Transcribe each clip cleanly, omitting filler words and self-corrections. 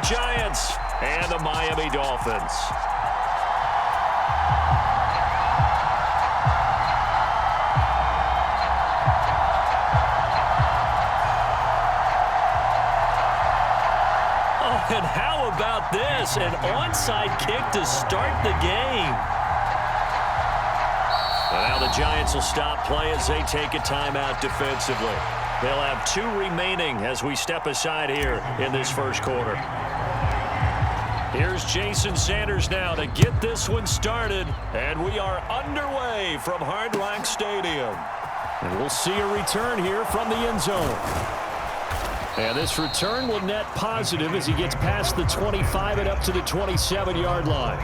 Giants and the Miami Dolphins. Oh, and how about this? An onside kick to start the game. Well, now the Giants will stop play as they take a timeout defensively. They'll have 2 remaining as we step aside here in this first quarter. Here's Jason Sanders now to get this one started. And we are underway from Hard Rock Stadium. And we'll see a return here from the end zone. And this return will net positive as he gets past the 25 and up to the 27-yard line.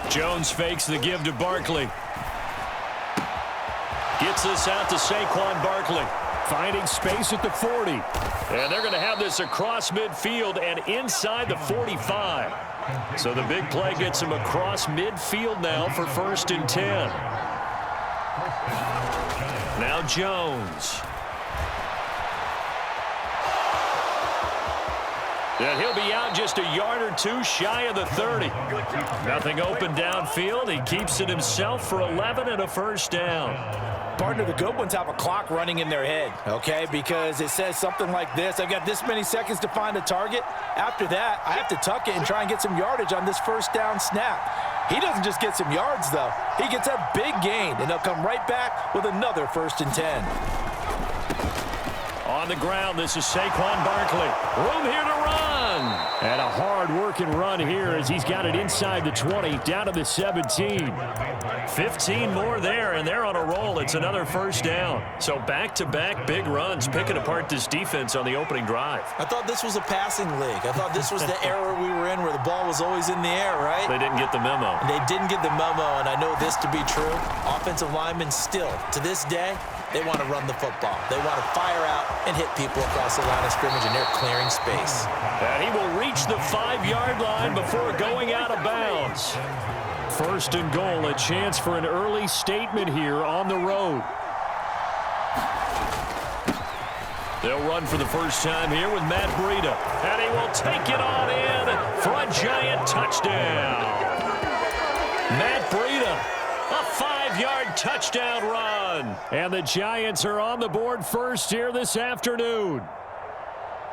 Jones fakes the give to Barkley. Gets this out to Saquon Barkley. Finding space at the 40. And they're going to have this across midfield and inside the 45. So the big play gets him across midfield now for 1st and 10. Now Jones. And he'll be out just a yard or 2 shy of the 30. Nothing open downfield. He keeps it himself for 11 and a 1st down. Partner, the good ones have a clock running in their head, okay? Because it says something like this. I've got this many seconds to find a target. After that, I have to tuck it and try and get some yardage on this 1st down snap. He doesn't just get some yards, though. He gets a big gain, and they'll come right back with another 1st and 10. On the ground, this is Saquon Barkley. Room here to run. And a hard-working run here as he's got it inside the 20, down to the 17. 15 more there, and they're on a roll. It's another 1st down. So back-to-back big runs, picking apart this defense on the opening drive. I thought this was a passing league. I thought this was the era we were in where the ball was always in the air, right? They didn't get the memo. They didn't get the memo, and I know this to be true. Offensive linemen still, to this day, they want to run the football. They want to fire out and hit people across the line of scrimmage, and they're clearing space. And he will reach the 5-yard line before going out of bounds. 1st and goal, a chance for an early statement here on the road. They'll run for the first time here with Matt Breida. And he will take it on in for a Giant touchdown. Matt Breida, a 5-yard touchdown run. And the Giants are on the board first here this afternoon.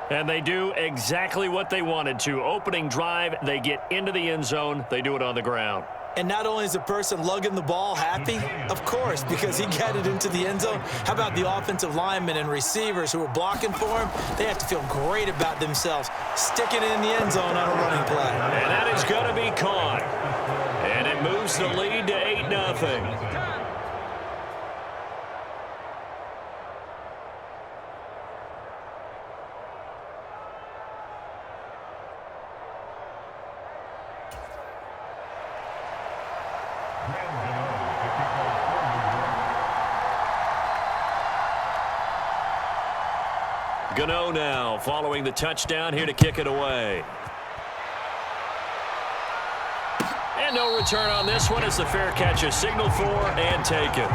And they do exactly what they wanted to. Opening drive, they get into the end zone. They do it on the ground. And not only is the person lugging the ball happy, of course, because he got it into the end zone. How about the offensive linemen and receivers who are blocking for him? They have to feel great about themselves, sticking it in the end zone on a running play. And that is going to be caught. And it moves the lead to 8-0. Gano now following the touchdown here to kick it away. And no return on this one as the fair catch is signaled for and taken.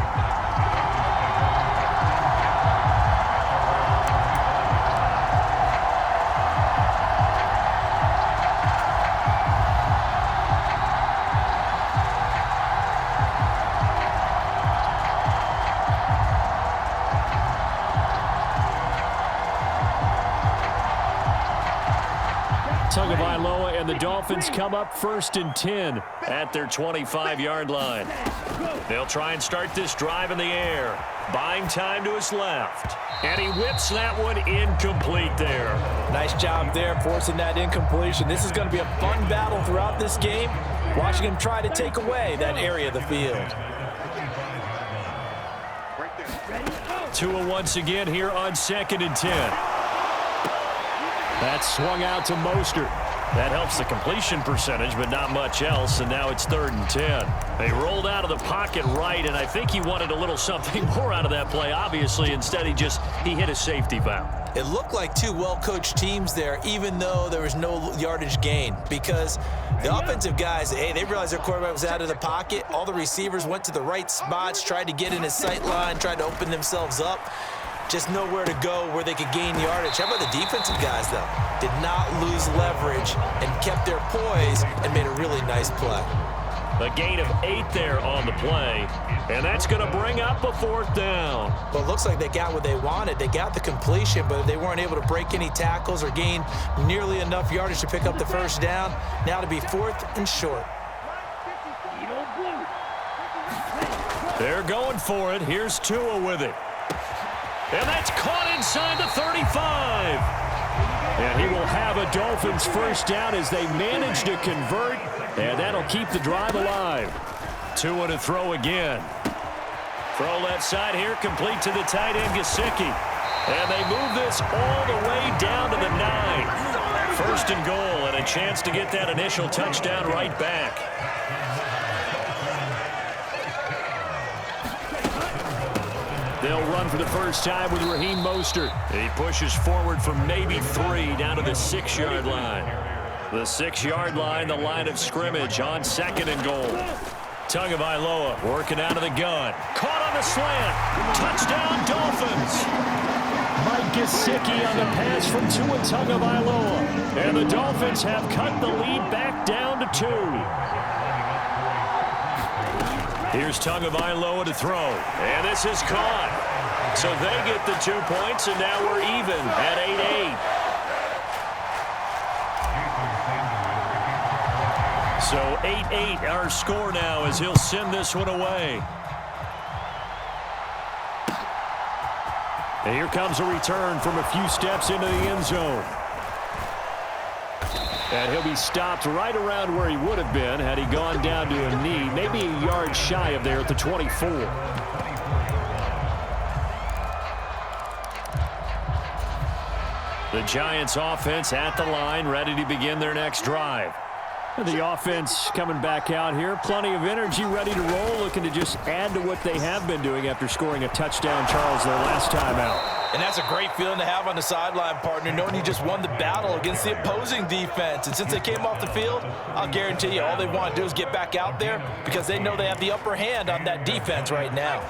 Tagovailoa and the Dolphins come up 1st and 10 at their 25-yard line. They'll try and start this drive in the air. Buying time to his left. And he whips that one incomplete there. Nice job there forcing that incompletion. This is going to be a fun battle throughout this game. Watching him try to take away that area of the field. Tua once again here on 2nd and 10. That's swung out to Mostert. That helps the completion percentage, but not much else, and now it's 3rd and 10. They rolled out of the pocket right, and I think he wanted a little something more out of that play, obviously. Instead, he hit a safety foul. It looked like two well-coached teams there, even though there was no yardage gain, because the offensive guys, hey, they realized their quarterback was out of the pocket. All the receivers went to the right spots, tried to get in his sight line, tried to open themselves up. Just nowhere to go where they could gain yardage. How about the defensive guys, though? Did not lose leverage and kept their poise and made a really nice play. A gain of 8 there on the play, and that's going to bring up a 4th down. Well, it looks like they got what they wanted. They got the completion, but they weren't able to break any tackles or gain nearly enough yardage to pick up the first down. Now to be 4th and short. They're going for it. Here's Tua with it. And that's caught inside the 35. And he will have a Dolphins first down as they manage to convert, and that'll keep the drive alive. Tua to throw again. Throw left side here, complete to the tight end, Gesicki. And they move this all the way down to the 9. 1st and goal, and a chance to get that initial touchdown right back. They'll run for the first time with Raheem Mostert. He pushes forward for maybe 3 down to the 6-yard line. The 6-yard line, the line of scrimmage on 2nd and goal. Tagovailoa working out of the gun. Caught on the slant. Touchdown, Dolphins. Mike Gesicki on the pass from Tua Tagovailoa. And the Dolphins have cut the lead back down to 2. Here's Tagovailoa to throw, and this is caught. So they get the 2 points, and now we're even at 8-8. So 8-8 our score now as he'll send this one away. And here comes a return from a few steps into the end zone. And he'll be stopped right around where he would have been had he gone down to a knee, maybe a yard shy of there at the 24. The Giants offense at the line, ready to begin their next drive. The offense coming back out here, plenty of energy, ready to roll, looking to just add to what they have been doing after scoring a touchdown, Charles, their last time out. And that's a great feeling to have on the sideline, partner, knowing you just won the battle against the opposing defense. And since they came off the field, I'll guarantee you all they want to do is get back out there because they know they have the upper hand on that defense right now.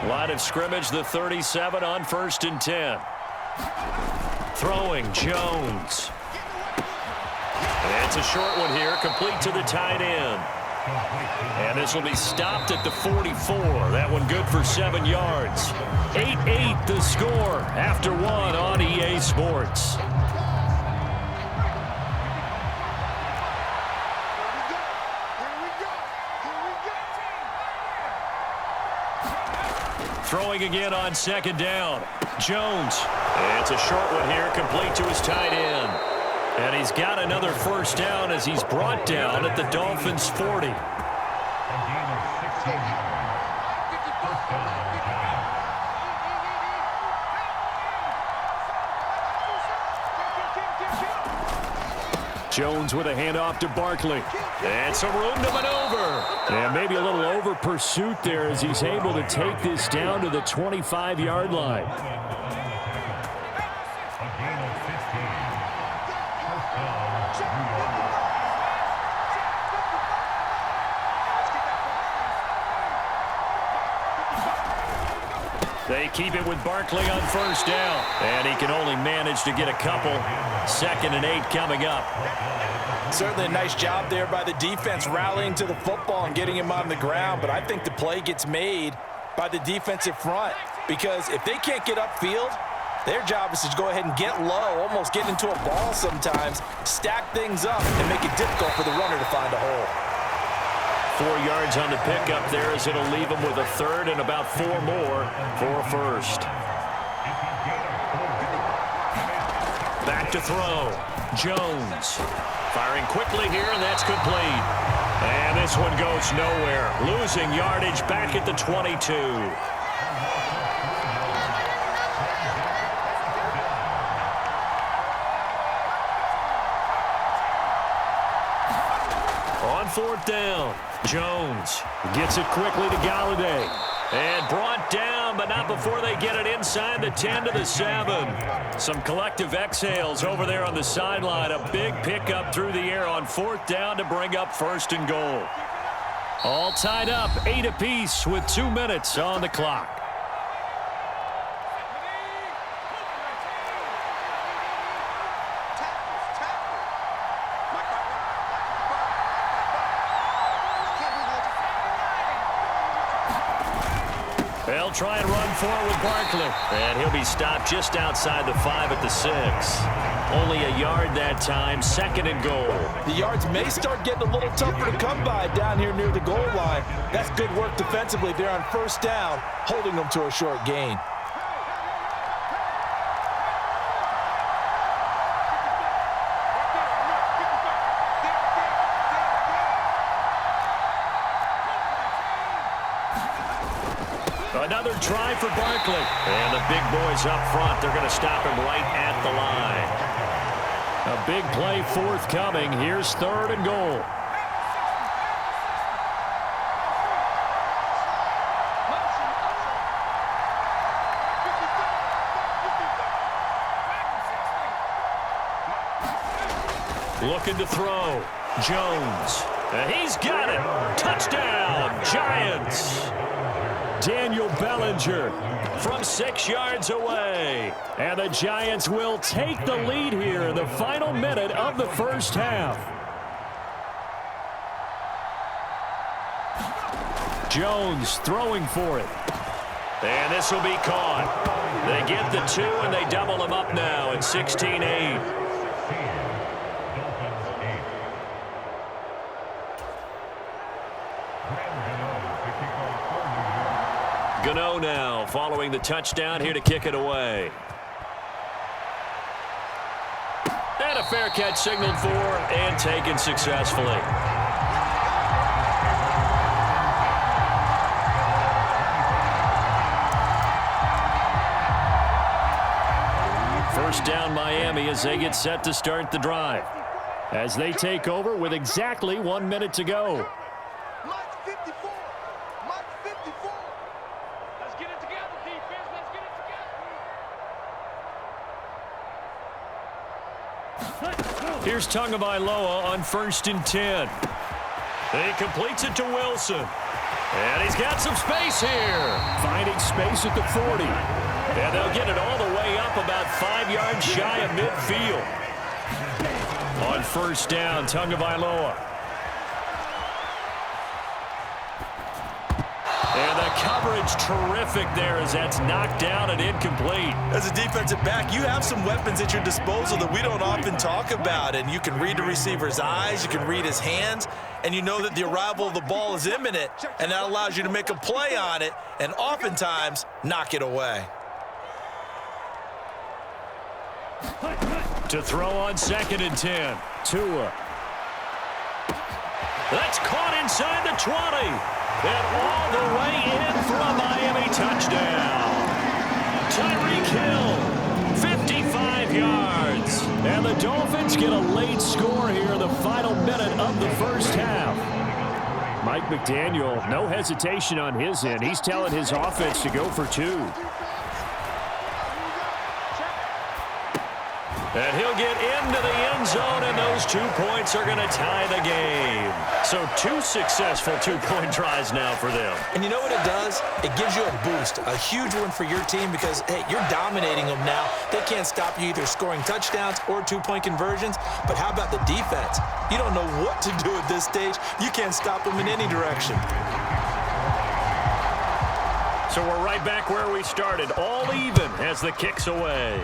Line of scrimmage, the 37 on 1st and 10. Throwing, Jones. And it's a short one here, complete to the tight end. And this will be stopped at the 44. That one good for 7 yards. 8-8 the score after 1 on EA Sports. Throwing again on 2nd down. Jones. And it's a short one here, complete to his tight end. And he's got another first down as he's brought down at the Dolphins' 40. Jones with a handoff to Barkley. And some room to maneuver. And maybe a little over pursuit there as he's able to take this down to the 25-yard line. They keep it with Barkley on first down. And he can only manage to get a couple. 2nd and 8 coming up. Certainly a nice job there by the defense rallying to the football and getting him on the ground. But I think the play gets made by the defensive front. Because if they can't get upfield, their job is to go ahead and get low, almost get into a ball sometimes, stack things up, and make it difficult for the runner to find a hole. 4 yards on the pickup there as it'll leave him with a 3rd and about 4 more for a first. Back to throw. Jones firing quickly here, and that's complete. And this one goes nowhere. Losing yardage back at the 22. On 4th down, Jones gets it quickly to Galladay. And brought down them, but not before they get it inside the 10 to the 7. Some collective exhales over there on the sideline. A big pickup through the air on 4th down to bring up 1st and goal. All tied up, 8 apiece with 2 minutes on the clock. They'll try and run forward with Barkley. And he'll be stopped just outside the 5 at the 6. Only a yard that time, 2nd and goal. The yards may start getting a little tougher to come by down here near the goal line. That's good work defensively there on 1st down, holding them to a short gain. Another try for Barkley. And the big boys up front, they're going to stop him right at the line. A big play forthcoming. Here's 3rd and goal. Looking to throw. Jones. And he's got it. Touchdown, Giants. Daniel Bellinger from 6 yards away. And the Giants will take the lead here in the final minute of the 1st half. Jones throwing for it. And this will be caught. They get the 2 and they double them up now at 16-8. Gano now following the touchdown here to kick it away. And a fair catch signaled for and taken successfully. First down Miami as they get set to start the drive. As they take over with exactly 1 minute to go. Here's Tagovailoa on 1st and 10. He completes it to Wilson. And he's got some space here. Finding space at the 40. And they'll get it all the way up about 5 yards shy of midfield. On 1st down, Tagovailoa. And the coverage terrific there as that's knocked down and incomplete. As a defensive back, you have some weapons at your disposal that we don't often talk about. And you can read the receiver's eyes, you can read his hands, and you know that the arrival of the ball is imminent, and that allows you to make a play on it and oftentimes knock it away. To throw on 2nd and 10. Tua. That's caught inside the 20. And all the way in for a Miami touchdown. Tyreek Hill, 55 yards. And the Dolphins get a late score here in the final minute of the 1st half. Mike McDaniel, no hesitation on his end. He's telling his offense to go for 2. And he'll get into the end zone, and those 2 points are going to tie the game. So 2 successful 2-point tries now for them. And you know what it does? It gives you a boost, a huge one for your team because, hey, you're dominating them now. They can't stop you either scoring touchdowns or 2-point conversions. But how about the defense? You don't know what to do at this stage. You can't stop them in any direction. So we're right back where we started, all even as the kick's away.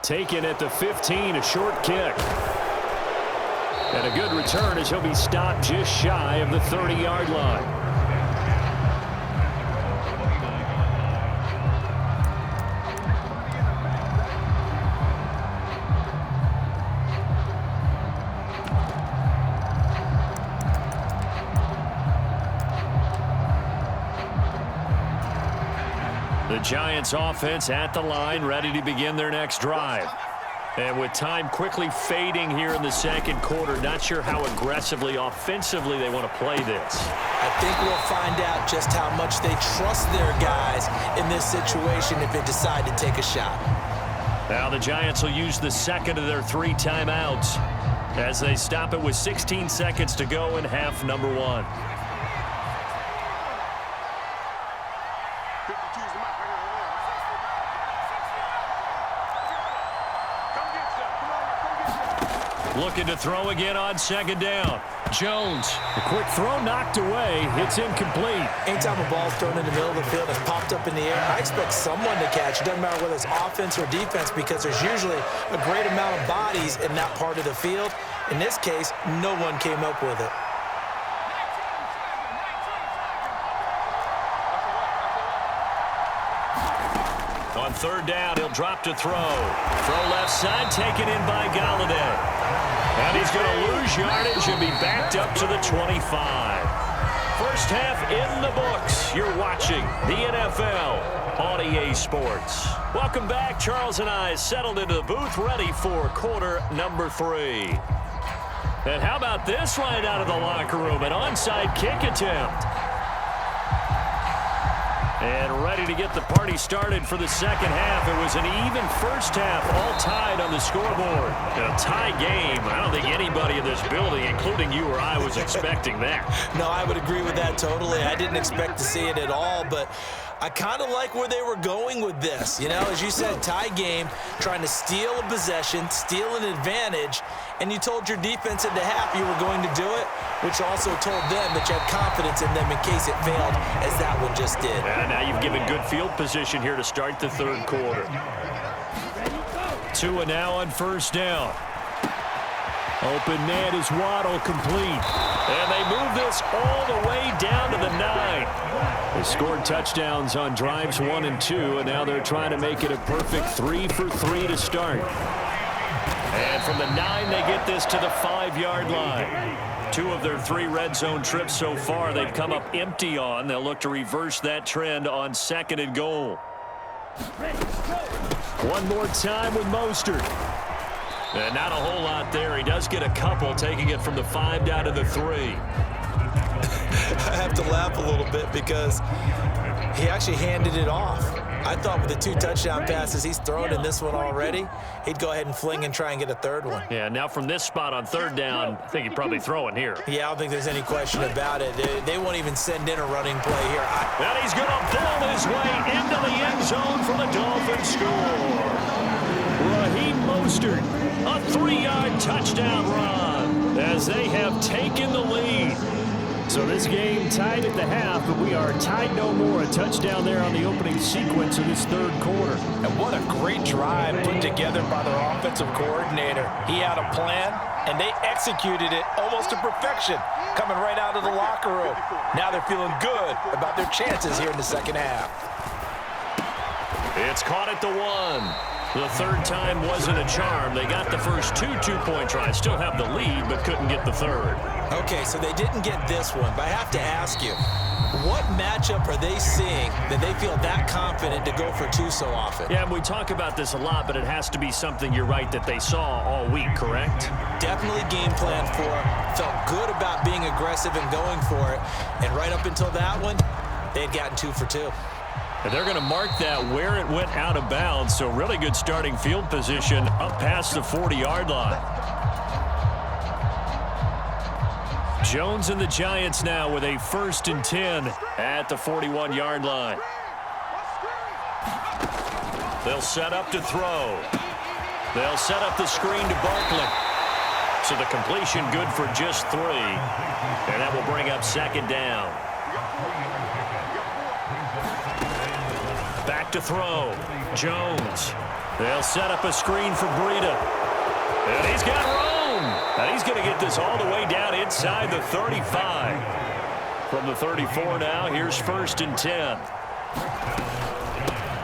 Taken at the 15, a short kick. And a good return as he'll be stopped just shy of the 30-yard line. The Giants offense at the line, ready to begin their next drive. And with time quickly fading here in the second quarter, not sure how aggressively, offensively they want to play this. I think we'll find out just how much they trust their guys in this situation if they decide to take a shot. Now the Giants will use the second of their 3 timeouts as they stop it with 16 seconds to go in half number 1. Looking to throw again on second down. Jones, a quick throw knocked away. It's incomplete. Anytime a ball's thrown in the middle of the field and popped up in the air, I expect someone to catch. It doesn't matter whether it's offense or defense because there's usually a great amount of bodies in that part of the field. In this case, no one came up with it. On third down, he'll drop to throw. Throw left side, taken in by Galladay. And he's going to lose yardage and be backed up to the 25. First half in the books. You're watching the NFL on EA Sports. Welcome back. Charles and I settled into the booth, ready for quarter number 3. And how about this right out of the locker room? An onside kick attempt. And ready to get the party started for the second half. It was an even first half, all tied on the scoreboard. A tie game. I don't think anybody in this building, including you or I, was expecting that. No, I would agree with that totally. I didn't expect to see it at all, but I kind of like where they were going with this. You know, as you said, tie game, trying to steal a possession, steal an advantage, and you told your defense at the half you were going to do it, which also told them that you had confidence in them in case it failed, as that one just did. And now you've given good field position here to start the third quarter. Tua now on first down. Open man is Waddle, complete. And they move this all the way down to the 9. They scored touchdowns on drives 1 and 2, and now they're trying to make it a perfect 3 for 3 to start. And from the 9, they get this to the 5-yard line. 2 of their 3 red zone trips so far they've come up empty on. They'll look to reverse that trend on second and goal. One more time with Mostert. And not a whole lot there. He does get a couple, taking it from the 5 down to the 3. I have to laugh a little bit because he actually handed it off. I thought with the 2 touchdown passes he's thrown in this one already, he'd go ahead and fling and try and get a third one. Yeah, now from this spot on third down, I think he'd probably throw it here. Yeah, I don't think there's any question about it. They won't even send in a running play here. And he's going to ball his way into the end zone for the Dolphins score. Raheem Mostert, a 3-yard touchdown run as they have taken the lead. So this game tied at the half, but we are tied no more. A touchdown there on the opening sequence of this third quarter. And what a great drive put together by their offensive coordinator. He had a plan, and they executed it almost to perfection, coming right out of the locker room. Now they're feeling good about their chances here in the second half. It's caught at the 1. The third time wasn't a charm. They got the first 2 two-point tries. Still have the lead, but couldn't get the third. Okay, so they didn't get this one, but I have to ask you, what matchup are they seeing that they feel that confident to go for 2 so often? Yeah, we talk about this a lot, but it has to be something, you're right, that they saw all week, correct? Definitely game plan for it. Felt good about being aggressive and going for it. And right up until that one, they had gotten 2 for 2. And they're going to mark that where it went out of bounds, so really good starting field position up past the 40-yard line. Jones and the Giants now with a 1st and 10 at the 41-yard line. They'll set up to throw. They'll set up the screen to Barkley. So the completion good for just 3. And that will bring up second down. Back to throw. Jones. They'll set up a screen for Breida. And he's got room. And he's going to get this all the way down inside the 35. From the 34 now, here's 1st and 10.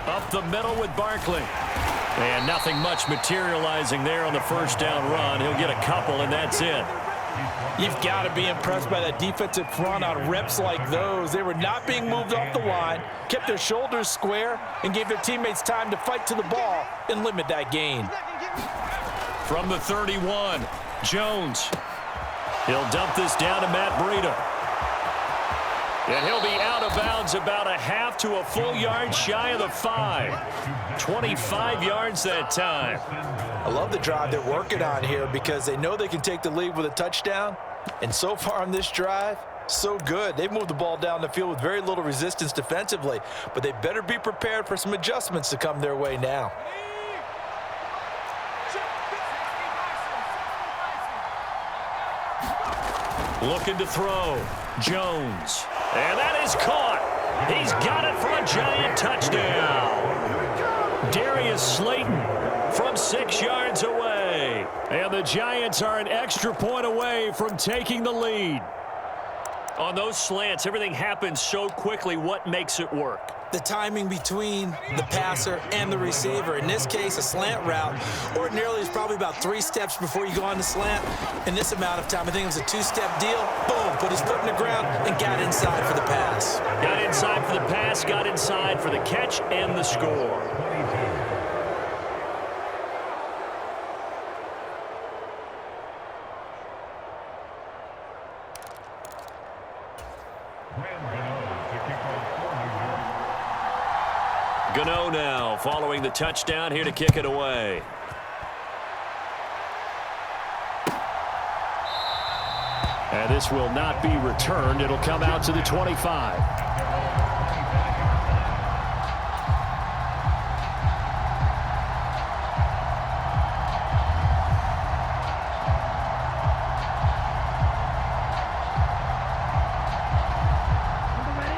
Up the middle with Barkley. And nothing much materializing there on the first down run. He'll get a couple, and that's it. You've got to be impressed by that defensive front on reps like those. They were not being moved off the line, kept their shoulders square, and gave their teammates time to fight to the ball and limit that gain. From the 31, Jones. He'll dump this down to Matt Breida. And he'll be out of bounds about a half to a full yard shy of the 5. 25 yards that time. I love the drive they're working on here because they know they can take the lead with a touchdown. And so far on this drive, so good. They've moved the ball down the field with very little resistance defensively, but they better be prepared for some adjustments to come their way now. Looking to throw. Jones. And that is caught. He's got it for a giant touchdown. Darius Slayton from 6 yards away. And the Giants are an extra point away from taking the lead. On those slants, everything happens so quickly. What makes it work? The timing between the passer and the receiver. In this case, a slant route ordinarily is probably about 3 steps before you go on the slant. In this amount of time, I think it was a 2-step deal. Boom, put his foot in the ground and got inside for the pass. Got inside for the pass, got inside for the catch and the score. Gano now following the touchdown here to kick it away. And this will not be returned. It'll come out to the 25.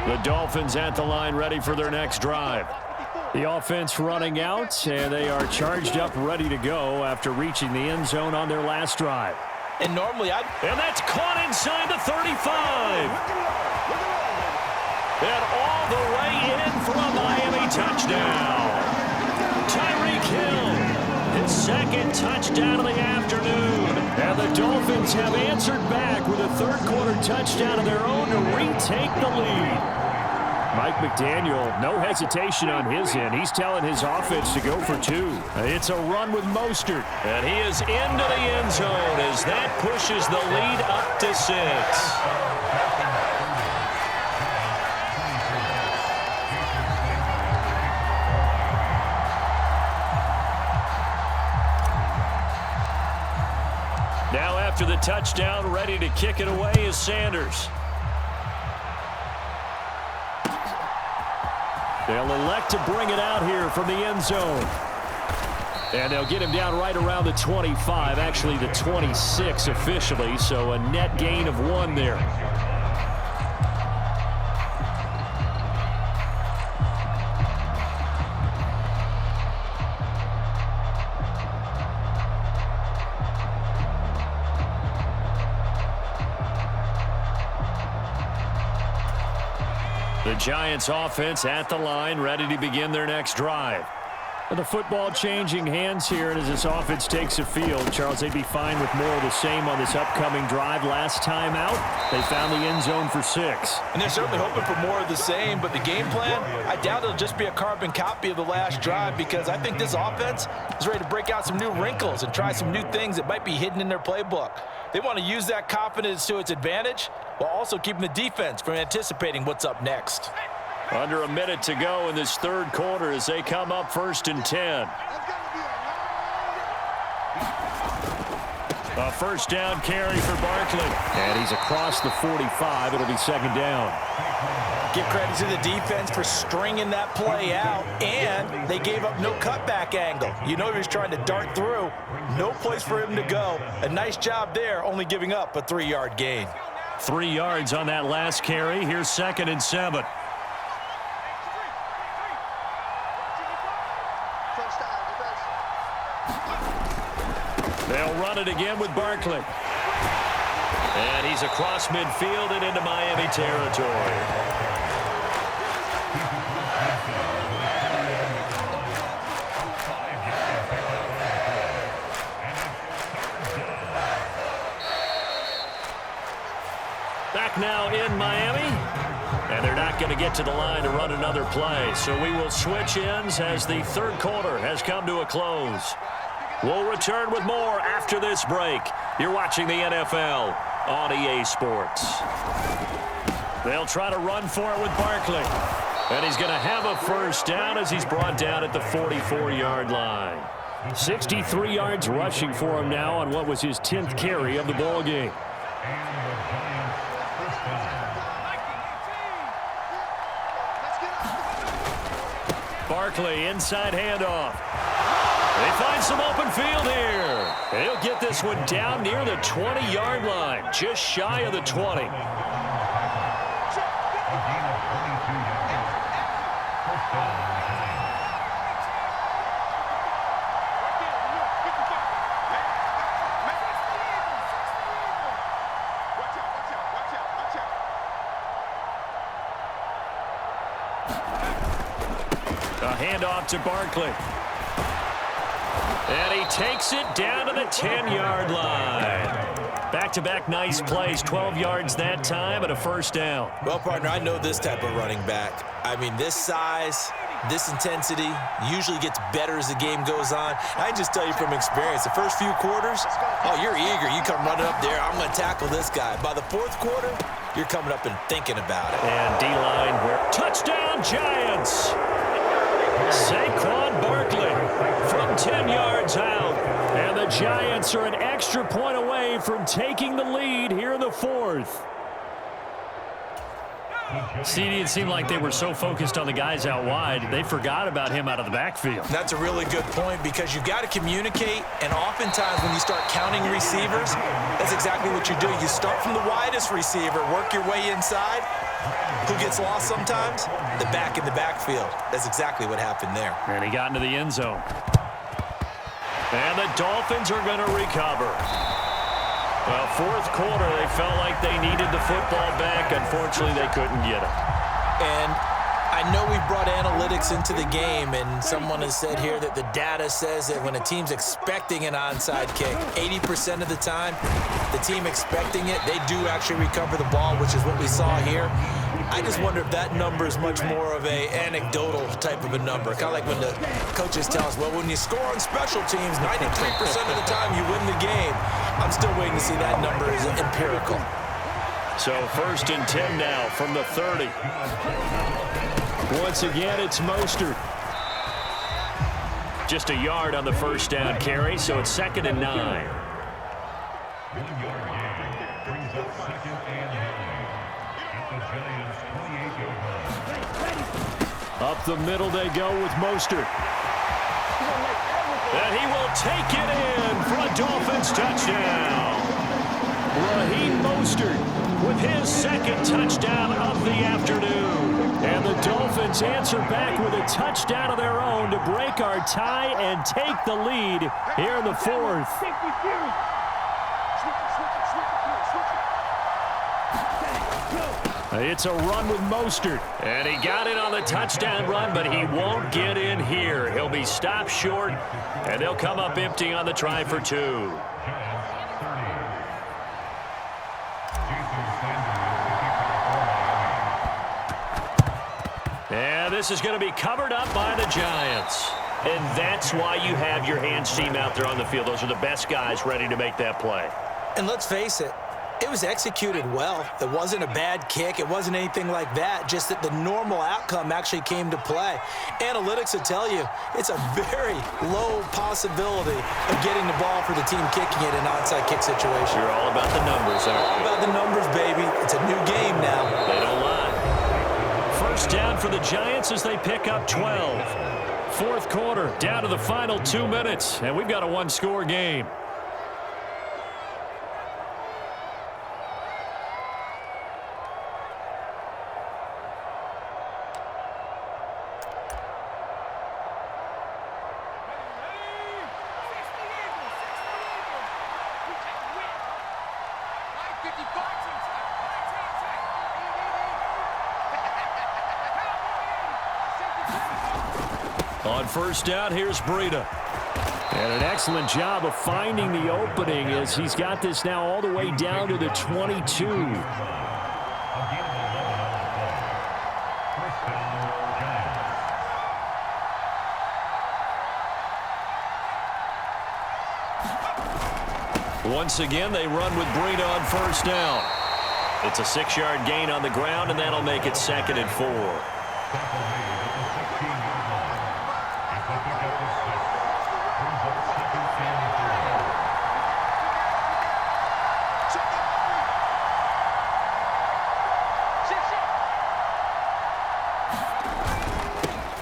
The Dolphins at the line ready for their next drive. The offense running out, and they are charged up, ready to go after reaching the end zone on their last drive. And normally And that's caught inside the 35. And all the way in for a Miami touchdown. Tyreek Hill, his second touchdown of the afternoon. And the Dolphins have answered back with a third-quarter touchdown of their own to retake the lead. Mike McDaniel, no hesitation on his end. He's telling his offense to go for 2. It's a run with Mostert. And he is into the end zone as that pushes the lead up to 6. Now after the touchdown, ready to kick it away is Sanders. They'll elect to bring it out here from the end zone. And they'll get him down right around the 25, actually the 26 officially, so a net gain of 1 there. The Giants offense at the line, ready to begin their next drive. And the football changing hands here, and as this offense takes the field, Charles, they'd be fine with more of the same on this upcoming drive. Last time out, they found the end zone for 6. And they're certainly hoping for more of the same, but the game plan, I doubt it'll just be a carbon copy of the last drive because I think this offense is ready to break out some new wrinkles and try some new things that might be hidden in their playbook. They want to use that confidence to its advantage while also keeping the defense from anticipating what's up next. Under a minute to go in this third quarter as they come up 1st and 10. A first down carry for Barkley. And he's across the 45. It'll be 2nd down. Give credit to the defense for stringing that play out, and they gave up no cutback angle. You know he was trying to dart through. No place for him to go. A nice job there, only giving up a 3-yard gain. 3 yards on that last carry. Here's 2nd and 7. They'll run it again with Barkley. And he's across midfield and into Miami territory. Back now in Miami. And they're not going to get to the line to run another play. So we will switch ends as the third quarter has come to a close. We'll return with more after this break. You're watching the NFL on EA Sports. They'll try to run for it with Barkley. And he's going to have a first down as he's brought down at the 44-yard line. 63 yards rushing for him now on what was his 10th carry of the ball game. Barkley, inside handoff. They find some open field here. They'll get this one down near the 20-yard line, just shy of the 20. A handoff to Barkley. And he takes it down to the 10-yard line. Back-to-back nice plays, 12 yards that time and a first down. Well, partner, I know this type of running back. I mean, this size, this intensity usually gets better as the game goes on. I can just tell you from experience, the first few quarters, oh, you're eager. You come running up there, I'm going to tackle this guy. By the fourth quarter, you're coming up and thinking about it. And D-line, where touchdown Giants! Saquon Barkley from 10 yards out. And the Giants are an extra point away from taking the lead here in the fourth. CD, it seemed like they were so focused on the guys out wide, they forgot about him out of the backfield. That's a really good point because you've got to communicate, and oftentimes when you start counting receivers, that's exactly what you do. You start from the widest receiver, work your way inside. Who gets lost sometimes? The back in the backfield. That's exactly what happened there. And he got into the end zone. And the Dolphins are going to recover. Well, fourth quarter, they felt like they needed the football back. Unfortunately, they couldn't get it. And I know we've brought analytics into the game, and someone has said here that the data says that when a team's expecting an onside kick, 80% of the time, the team expecting it, they do actually recover the ball, which is what we saw here. I just wonder if that number is much more of a anecdotal type of a number. Kind of like when the coaches tell us, well, when you score on special teams, 93% of the time you win the game. I'm still waiting to see that number is empirical. So 1st and 10 now from the 30. Once again, it's Mostert. Just a yard on the first down carry, so it's 2nd and 9. Up the middle they go with Mostert. And he will take it in for a Dolphins touchdown. Raheem Mostert with his 2nd touchdown of the afternoon. And the Dolphins answer back with a touchdown of their own to break our tie and take the lead here in the fourth. It's a run with Mostert. And he got it on the touchdown run, but he won't get in here. He'll be stopped short, and they'll come up empty on the try for 2. And this is going to be covered up by the Giants. And that's why you have your hands team out there on the field. Those are the best guys ready to make that play. And let's face it, it was executed well. It wasn't a bad kick. It wasn't anything like that. Just that the normal outcome actually came to play. Analytics will tell you it's a very low possibility of getting the ball for the team kicking it in an onside kick situation. You're all about the numbers, aren't you? All about the numbers, baby. It's a new game now. They don't lie. First down for the Giants as they pick up 12. Fourth quarter, down to the final 2 minutes, and we've got a one-score game. On first down, here's Breida. And an excellent job of finding the opening as he's got this now all the way down to the 22. Once again, they run with Breida on first down. It's a 6-yard gain on the ground, and that'll make it 2nd and 4.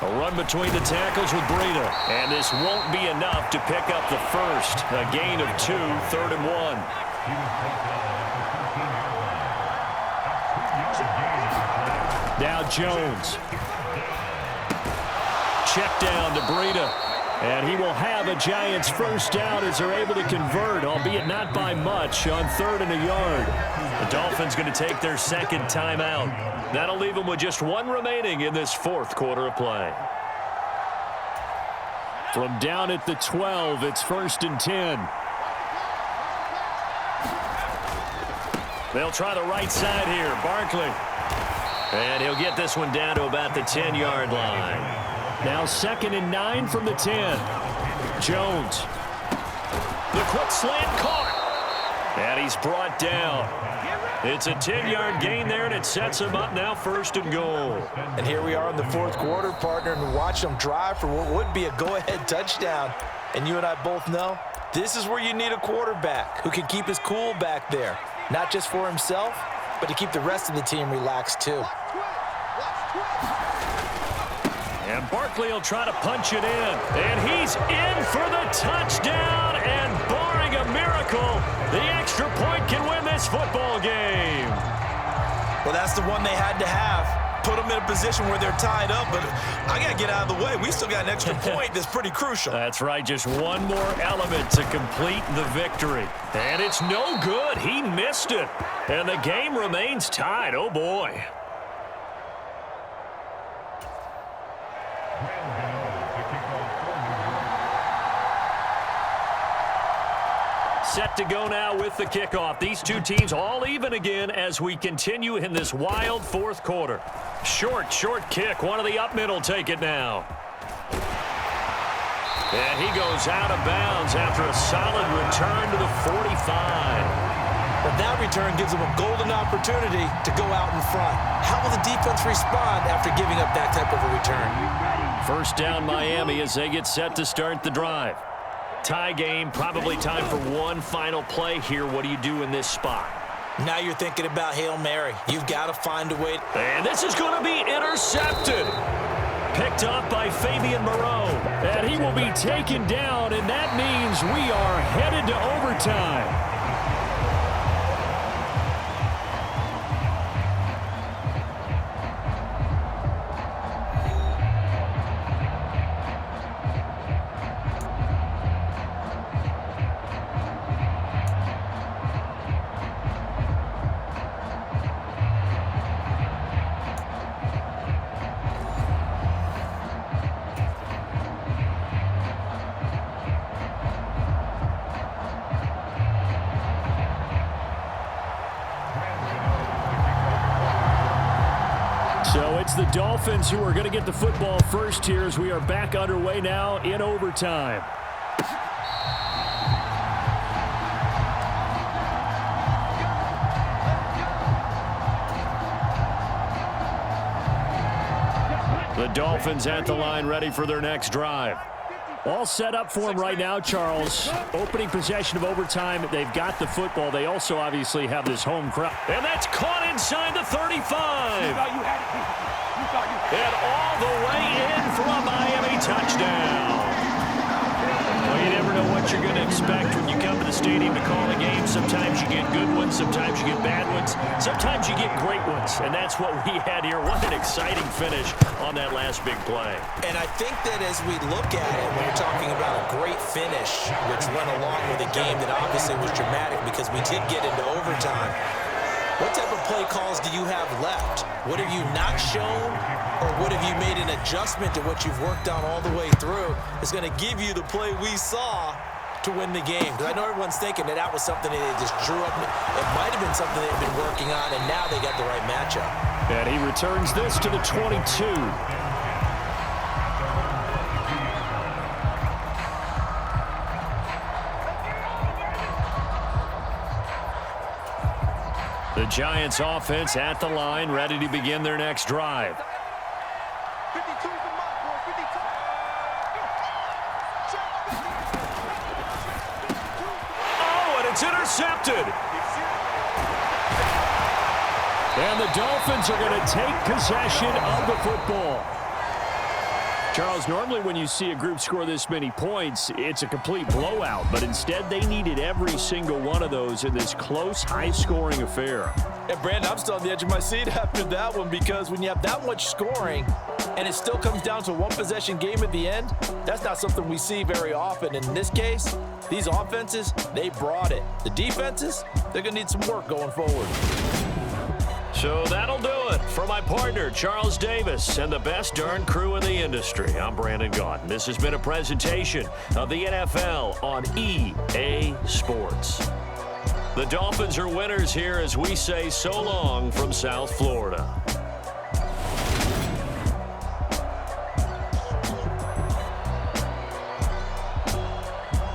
A run between the tackles with Breida, and this won't be enough to pick up the first. A gain of 2, 3rd and 1. Now Jones. Check down to Breida. And he will have a Giants first down as they're able to convert, albeit not by much, on 3rd and a yard. The Dolphins going to take their 2nd timeout. That'll leave them with just 1 remaining in this 4th quarter of play. From down at the 12, it's 1st and 10. They'll try the right side here. Barkley. And he'll get this one down to about the 10-yard line. Now 2nd and 9 from the 10. Jones. The quick slant caught. And he's brought down. It's a 10-yard gain there, and it sets him up now 1st and goal. And here we are in the 4th quarter, partner, and watch them drive for what would be a go-ahead touchdown. And you and I both know this is where you need a quarterback who can keep his cool back there, not just for himself, but to keep the rest of the team relaxed too. And Barkley will try to punch it in. And he's in for the touchdown. And barring a miracle, the extra point can win this football game. Well, that's the one they had to have. Put them in a position where they're tied up. But I got to get out of the way. We still got an extra point that's pretty crucial. That's right. Just one more element to complete the victory. And it's no good. He missed it. And the game remains tied. Oh, boy. Set to go now with the kickoff. These two teams all even again as we continue in this wild 4th quarter. Short kick. One of the up middle take it now. And he goes out of bounds after a solid return to the 45. But that return gives them a golden opportunity to go out in front. How will the defense respond after giving up that type of a return? First down Miami as they get set to start the drive. Tie game, probably time for one final play here. What do you do in this spot? Now you're thinking about Hail Mary. You've got to find a way. And this is going to be intercepted. Picked up by Fabian Moreau. And he will be taken down, and that means we are headed to overtime. So it's the Dolphins who are going to get the football first here as we are back underway now in overtime. The Dolphins at the line ready for their next drive. All set up for them right now, Charles. Opening possession of overtime. They've got the football. They also obviously have this home crowd. And that's caught inside the 35. And all the way in for a Miami touchdown. Well, you never know what you're going to expect when you come to the stadium to call a game. Sometimes you get good ones. Sometimes you get bad ones. Sometimes you get great ones. And that's what we had here. What an exciting finish on that last big play. And I think that as we look at it, when you're talking about a great finish, which went along with a game that obviously was dramatic because we did get into overtime, what type of play calls do you have left? What have you not shown, or what have you made an adjustment to what you've worked on all the way through is going to give you the play we saw to win the game? Because I know everyone's thinking that that was something that they just drew up. It might have been something they've been working on, and now they got the right matchup. And he returns this to the 22. The Giants offense at the line, ready to begin their next drive. 52 is the mark, boy. 52. Oh, and it's intercepted. And the Dolphins are going to take possession of the football. Charles, normally when you see a group score this many points, it's a complete blowout. But instead, they needed every single one of those in this close, high-scoring affair. And, Brandon, I'm still on the edge of my seat after that one because when you have that much scoring and it still comes down to one-possession game at the end, that's not something we see very often. In this case, these offenses, they brought it. The defenses, they're going to need some work going forward. So that'll do it for my partner, Charles Davis, and the best darn crew in the industry. I'm Brandon Gaudin. This has been a presentation of the NFL on EA Sports. The Dolphins are winners here as we say so long from South Florida.